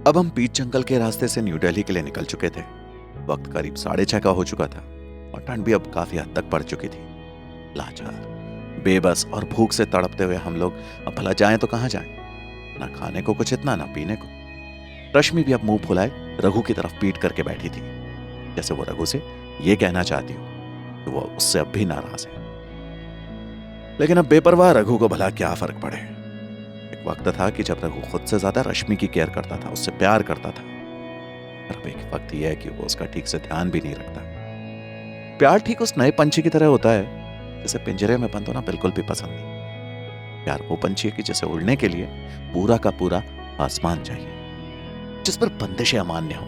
अब हम पीच जंगल के रास्ते से न्यू दिल्ली के लिए निकल चुके थे। वक्त करीब 6:30 का हो चुका था और ठंड भी अब काफी हद तक पड़ चुकी थी। लाचार, बेबस और भूख से तड़पते हुए हम लोग अब भला जाएं तो कहाँ जाएं? ना खाने को कुछ इतना, ना पीने को। रश्मि भी अब मुंह फुलाए रघु की तरफ पीट करके बैठी थी, जैसे वो रघु से ये कहना चाहती हो कि वो उससे अब भी नाराज है। लेकिन अब बेपरवाह रघु को भला क्या फर्क पड़े। एक वक्त था कि जब रघु खुद से ज्यादा रश्मि की केयर करता था, उससे प्यार करता था। पर अब एक वक्त यह है कि वो उसका ठीक से ध्यान भी नहीं रखता। प्यार ठीक उस नए पंछी की तरह होता है जिसे पिंजरे में बंद होना बिल्कुल भी पसंद नहीं। प्यार वो पंछी है कि जिसे उड़ने के लिए पूरा का पूरा आसमान चाहिए, जिस पर बंदिशें अमान्य हो।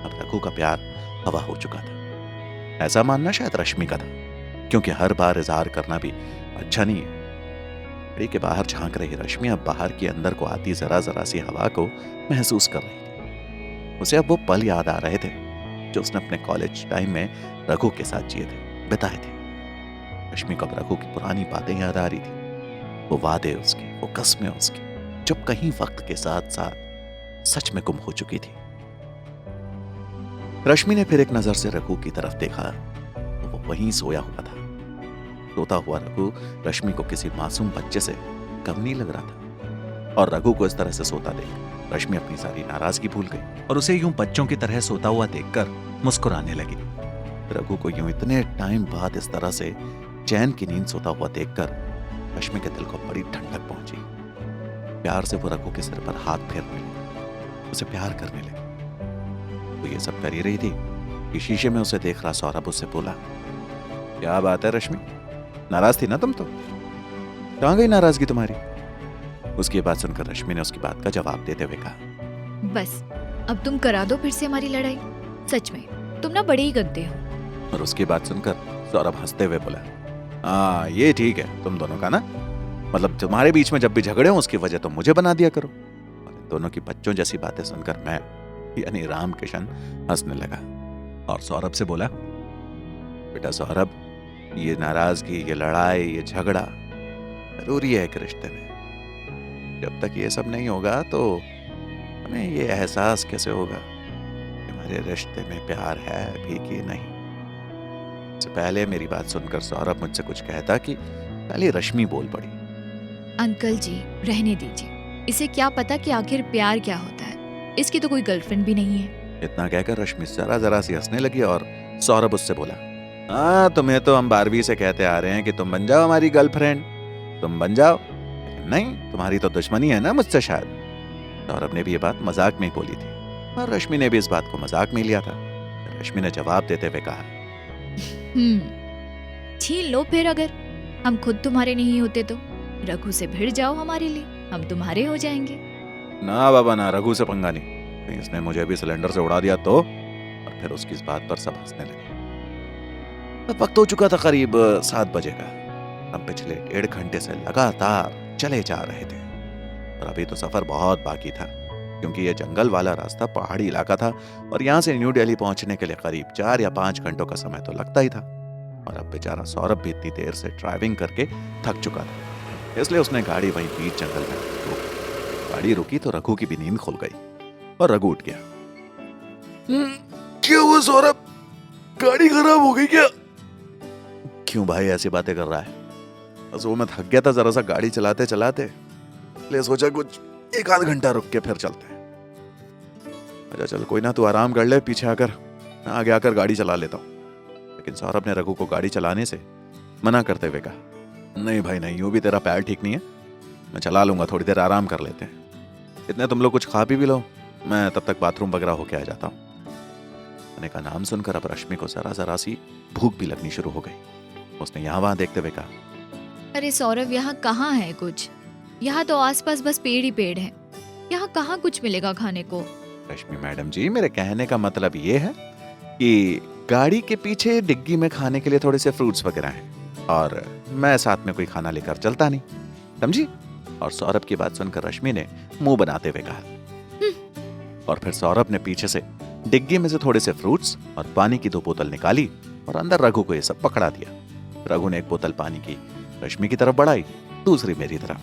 अब रघु का प्यार हवा हो चुका था। ऐसा मानना शायद रश्मि का था, क्योंकि हर बार इजहार करना भी अच्छा नहीं है। खिड़की के बाहर झांक रही रश्मि अब बाहर की अंदर को आती जरा जरा सी हवा को महसूस कर रही थी। उसे अब वो पल याद आ रहे थे जो उसने अपने कॉलेज टाइम में रघु के साथ जिए थे, बिताए थे। रश्मि को अब रघु की पुरानी बातें याद आ रही थी, वो वादे उसके, वो कस्में उसकी, जब कहीं वक्त के साथ साथ सच में गुम हो चुकी थी। रश्मि ने फिर एक नजर से रघु की तरफ देखा तो वो वहीं सोया हुआ था। सोता हुआ रघु रश्मि को किसी मासूम बच्चे से कम नहीं लग रहा था, और रघु को इस तरह से सोता देख रश्मि अपनी सारी नाराजगी भूल गई और उसे यूं बच्चों की तरह सोता हुआ देखकर मुस्कुराने लगी। रघु को यूं इतने टाइम बाद इस तरह से चैन की नींद सोता हुआ देखकर रश्मि के दिल को बड़ी ठंडक पहुंची। प्यार से वो रघु के सिर पर हाथ फेरने लगी, उसे प्यार करने लगी। वो ये सब कर ही रही थी कि शीशे में उसे देख रहा सौरभ उससे बोला, क्या बात है रश्मि, नाराज थी ना तुम तो? कहां गई नाराजगी तुम्हारी? उसकी बात सुनकर रश्मि ने उसकी बात का जवाब देते हुए कहा, बस अब तुम करा दो फिर से हमारी लड़ाई। सच में तुम ना बड़े ही गंदे हो। और उसकी बात सुनकर सौरभ हंसते हुए बोला, हाँ ये ठीक है तुम दोनों का ना, मतलब तुम्हारे बीच में जब भी झगड़े हो उसकी वजह तो मुझे बना दिया करो। और इन दोनों की बच्चों जैसी बातें सुनकर मैं यानी रामकिशन हंसने लगा और सौरभ से बोला, बेटा सौरभ, ये नाराजगी, ये लड़ाई, ये झगड़ा जरूरी है एक रिश्ते में। जब तक ये सब नहीं होगा तो हमें ये एहसास कैसे होगा कि हमारे रिश्ते में प्यार है भी कि नहीं। इससे पहले मेरी बात सुनकर सौरभ मुझसे कुछ कहता कि पहले रश्मि बोल पड़ी, अंकल जी रहने दीजिए, इसे क्या पता कि आखिर प्यार क्या होता है। इसकी तो कोई गर्लफ्रेंड भी नहीं है। इतना कहकर रश्मि जरा जरा सी हंसने लगी और सौरभ उससे बोला, हाँ तुम्हें तो हम 12वीं से कहते आ रहे हैं कि तुम बन जाओ हमारी गर्लफ्रेंड, तुम बन जाओ। नहीं, तुम्हारी तो दुश्मनी है ना मुझसे शायद। सौरभ ने भी ये बात मजाक में ही बोली थी और रश्मि ने भी इस बात को मजाक में लिया था। रश्मि ने जवाब देते हुए कहा, छीन लो फिर, अगर हम खुद तुम्हारे नहीं होते तो रघु से भिड़ जाओ हमारे लिए, हम तुम्हारे हो जाएंगे। ना बाबा ना, रघु से पंगा नहीं, कहीं इसने मुझे भी सिलेंडर से उड़ा दिया तो। और फिर उसकी इस बात पर सब हंसने लगे। अब वक्त हो चुका था करीब 7 बजे का। हम पिछले 1.5 घंटे से लगातार चले जा रहे थे और अभी तो सफर बहुत बाकी था, क्योंकि यह जंगल वाला रास्ता पहाड़ी इलाका था और यहाँ से न्यू दिल्ली पहुंचने के लिए करीब 4 या 5 घंटों का समय तो लगता ही था। और अब बेचारा सौरभ भी इतनी देर से ड्राइविंग करके थक चुका था, इसलिए उसने गाड़ी वहीं बीच जंगल में रोकी। गाड़ी रुकी तो रघु की भी नींद खुल गई और रघु उठ गया। क्या हुआ सौरभ, गाड़ी खराब हो गई क्या? क्यों भाई ऐसी बातें कर रहा है? बस वो मैं थक गया था जरा सा गाड़ी चलाते चलाते, इसलिए सोचा कुछ 1 आध घंटा रुक के फिर चलते हैं। अच्छा चल कोई ना, तू आराम कर ले, पीछे आकर मैं आगे आकर गाड़ी चला लेता हूँ। लेकिन सौरभ ने रघु को गाड़ी चलाने से मना करते हुए कहा, नहीं भाई नहीं, यूं भी तेरा पैर ठीक नहीं है, मैं चला लूंगा, थोड़ी देर आराम कर लेते हैं। इतने तुम लोग कुछ खा पी भी लो, मैं तब तक बाथरूम वगैरह होके आ जाता हूँ। मैंने का नाम सुनकर अब रश्मि को जरा जरा सी भूख भी लगनी शुरू हो गई। उसने यहाँ वहां देखते हुए कहा, अरे सौरभ, यहाँ कहाँ है कुछ? यहाँ तो आसपास बस पेड़ ही पेड़ है, यहाँ कहाँ कुछ मिलेगा खाने को? रश्मि मैडम जी, मेरे कहने का मतलब ये है कि गाड़ी के पीछे डिग्गी में खाने के लिए थोड़े से फ्रूट्स वगैरह हैं और मैं साथ में कोई खाना लेकर चलता नहीं, समझी? और सौरभ की बात सुनकर रश्मि ने मुंह बनाते हुए कहा। और फिर सौरभ ने पीछे से डिग्गी में से थोड़े से फ्रूट्स और पानी की 2 बोतल निकाली और अंदर रघु को ये सब पकड़ा दिया। रघु ने 1 बोतल पानी की रश्मि की तरफ बढ़ाई, दूसरी मेरी तरफ,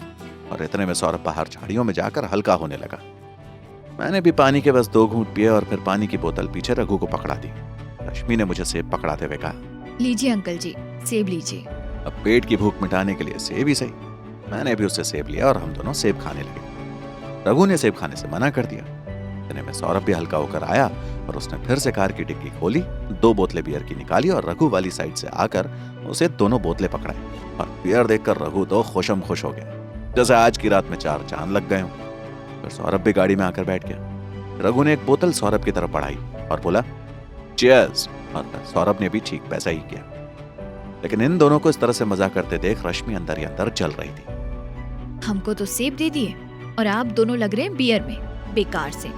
और इतने में सौरभ बाहर झाड़ियों में जाकर हल्का होने लगा। मैंने भी पानी के बस 2 घूंट पिए और फिर पानी की बोतल पीछे रघु को पकड़ा दी। रश्मि ने मुझे सेब पकड़ाते हुए कहा, लीजिए अंकल जी, सेब लीजिए। अब पेट की भूख मिटाने के लिए सेब ही सही। मैंने भी उससे सेब लिया और हम दोनों सेब खाने लगे। रघु ने सेब खाने से मना कर दिया। इतने में सौरभ भी हल्का होकर आया और उसने फिर से कार की डिग्गी खोली, 2 बोतलें बियर की निकाली और रघु वाली साइड से आकर उसे दोनों बोतलें पकड़ाई। और बियर देखकर रघु तो खुशम खुश हो गया, जैसे आज की रात में 4 चांद लग गए हों। फिर सौरभ भी गाड़ी में आकर बैठ गया। रघु ने एक बोतल सौरभ की तरफ बढ़ाई और बोला, चीयर्स। और सौरभ ने भी ठीक वैसा ही किया। लेकिन इन दोनों को इस तरह से मजाक करते देख रश्मि अंदर ही अंदर जल रही थी। हमको तो सेब दे दिए और आप दोनों लग रहे हैं बियर में, बेकार से।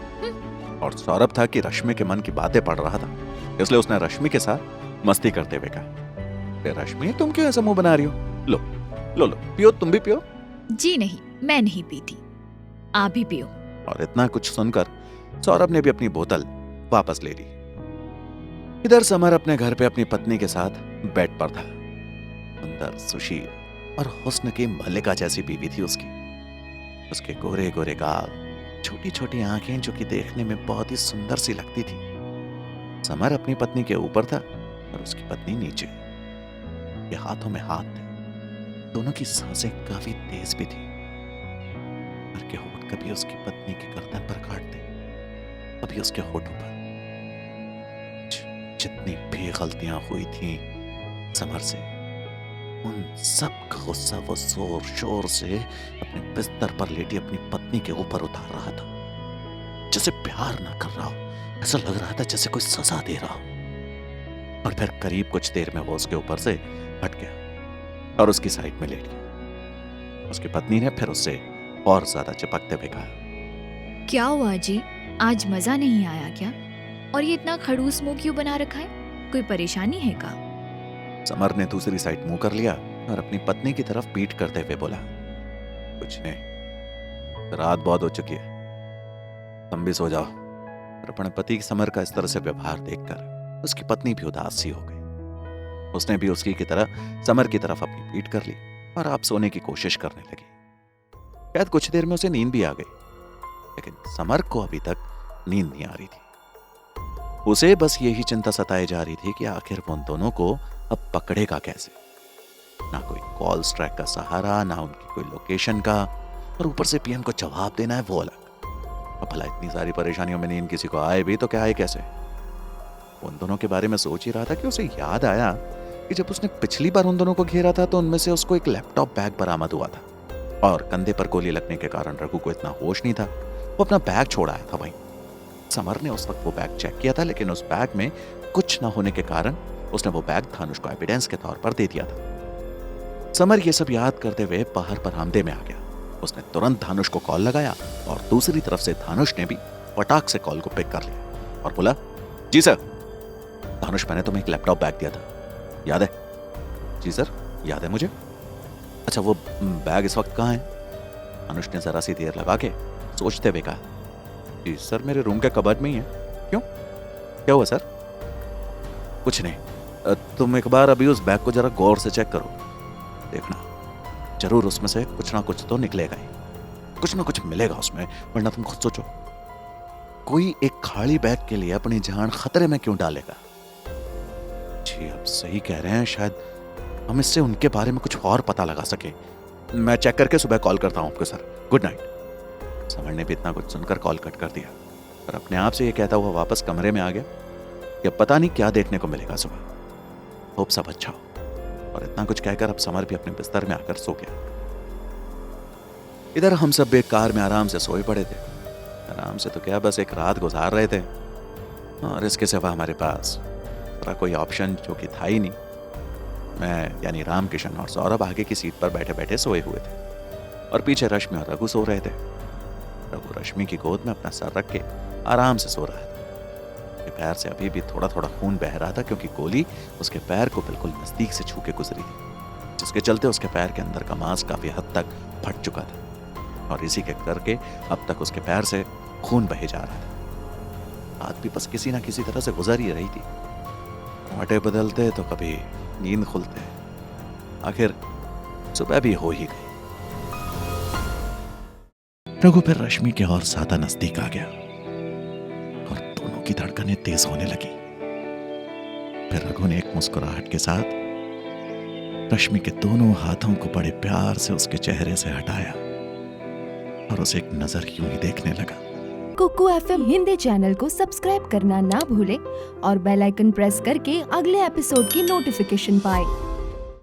और सौरभ था कि रश्मि के मन की बातें पढ़ रहा था, इसलिए उसने रश्मि के साथ मस्ती करते हुए कहा, रश्मि तुम क्यों ऐसा मुंह बना रही हो? लो लो लो, पियो, तुम भी पियो। जी नहीं, मैं नहीं पीती, आप भी पियो। और इतना कुछ सुनकर सौरभ ने भी अपनी बोतल वापस ले ली। इधर समर अपने घर पे अपनी पत्नी के साथ बेड पर था। सुंदर, सुशील और हुस्न की मल्लिका जैसी बीवी थी उसकी। उसके गोरे गोरे गाल, छोटी छोटी आंखें जो कि देखने में बहुत ही सुंदर सी लगती थी। समर अपनी पत्नी के ऊपर था और उसकी पत्नी नीचे। ये हाथों में हाथ थे। दोनों की सांसें काफी तेज भी थी। समर के होंठ कभी उसकी पत्नी की गर्दन पर काटते, कभी उसके होठों पर। जितनी भी गलतियां हुई थी समर से, उन सब का गुस्सा वो जोर शोर से अपने बिस्तर पर लेटी अपनी पत्नी के ऊपर उतार रहा था। जैसे प्यार ना कर रहा हो, ऐसा लग रहा था जैसे कोई सजा दे रहा हो। और फिर करीब कुछ देर में वो उसके ऊपर से हट गया और उसकी साइड में लेट गया। उसकी पत्नी ने फिर उससे और ज्यादा चिपकते हुए कहा, क्या हुआ जी, आज मजा नहीं आया क्या? और ये इतना खड़ूस मुंह क्यों बना रखा है? कोई परेशानी है का? समर ने दूसरी साइड मुंह कर लिया और अपनी पत्नी की तरफ पीठ करते हुए बोला, कुछ नहीं, रात बहुत हो चुकी है, तुम भी सो जाओ। और अपने पति समर का इस तरह से व्यवहार देखकर उसकी पत्नी भी उदास सी हो गई। उसने भी उसकी की तरह समर की तरफ अपनी पीठ कर ली और आप सोने की कोशिश करने लगी। शायद कुछ देर में उसे नींद भी आ गई, लेकिन समर को अभी तक नींद नहीं आ रही थी। उसे बस यही चिंता सताई जा रही थी कि आखिर उन दोनों को अब पकड़ेगा कैसे। ना कोई कॉल ट्रैक का सहारा, ना उनकी कोई लोकेशन का, और ऊपर से पीएम को जवाब देना है वो अलग। अब भला इतनी सारी परेशानियों में नींद किसी को आए भी तो क्या आए कैसे? उन दोनों के बारे में सोच ही रहा था कि उसे याद आया कि जब उसने पिछली बार उन दोनों को घेरा था तो उनमें से उसको एक लैपटॉप बैग बरामद हुआ था, और कंधे पर गोली लगने के कारण रघु को इतना होश नहीं था, वो अपना बैग छोड़ आया था वहीं। समर ने उस वक्त वो बैग चेक किया था, लेकिन उस बैग में कुछ न होने के कारण उसने वो बैग धानुष को एविडेंस के तौर पर दे दिया था। समर ये सब याद करते हुए बाहर बरामदे में आ गया। उसने तुरंत धानुष को कॉल लगाया और दूसरी तरफ से धानुष ने भी फटाक से कॉल को पिक कर लिया और बोला, जी सर। धानुष, मैंने तुम्हें एक लैपटॉप बैग दिया था, याद है? जी सर, याद है मुझे। अच्छा, वो बैग इस वक्त कहाँ है? धानुष ने जरा सी देर लगा के सोचते हुए कहा, जी सर, मेरे रूम के कबर्ड में ही है। क्यों, क्या हुआ सर? कुछ नहीं, तुम एक बार अभी उस बैग को जरा गौर से चेक करो, देखना जरूर उसमें से कुछ ना कुछ तो निकलेगा ही, कुछ ना कुछ मिलेगा उसमें, वरना तुम खुद सोचो, कोई एक खाली बैग के लिए अपनी जान खतरे में क्यों डालेगा? जी आप सही कह रहे हैं, शायद हम इससे उनके बारे में कुछ और पता लगा सके। मैं चेक करके सुबह कॉल करता हूँ आपको सर, गुड नाइट। समर ने भी इतना कुछ सुनकर कॉल कट कर दिया और अपने आप से ये कहता हुआ वापस कमरे में आ गया कि पता नहीं क्या देखने को मिलेगा सुबह, होप सब अच्छा हो। और इतना कुछ कहकर अब समर भी अपने बिस्तर में आकर सो गया। इधर हम सब एक कार में आराम से सोए पड़े थे। आराम से तो क्या, बस एक रात गुजार रहे थे, और इसके सिवा हमारे पास कोई ऑप्शन जो कि था ही नहीं। मैं यानी रामकिशन और सौरभ आगे की सीट पर बैठे बैठे सोए हुए थे और पीछे रश्मि और रघु सो रहे थे। रघु रश्मि की गोद में अपना सर रख के आराम से सो रहा था। उसके पैर से अभी भी थोड़ा थोड़ा खून बह रहा था, क्योंकि गोली उसके पैर को बिल्कुल नजदीक से छू के गुजरी थी, जिसके चलते उसके पैर के अंदर का मांस काफी हद तक फट चुका था, और इसी के करके अब तक उसके पैर से खून बहे जा रहा था। रात भी बस किसी ना किसी तरह से गुजर ही रही थी। मोटे बदलते तो कभी नींद खुलते, आखिर सुबह भी हो ही गई। रघु फिर रश्मि के और ज्यादा नजदीक आ गया। की धड़कनें तेज होने लगी। फिर रघु ने एक मुस्कुराहट के साथ रश्मि के दोनों हाथों को बड़े प्यार से उसके चेहरे से हटाया और उसे एक नजर यूं ही देखने लगा। कुकू FM हिंदी चैनल को सब्सक्राइब करना ना भूलें और बेल आइकन प्रेस करके अगले एपिसोड की नोटिफिकेशन पाएं।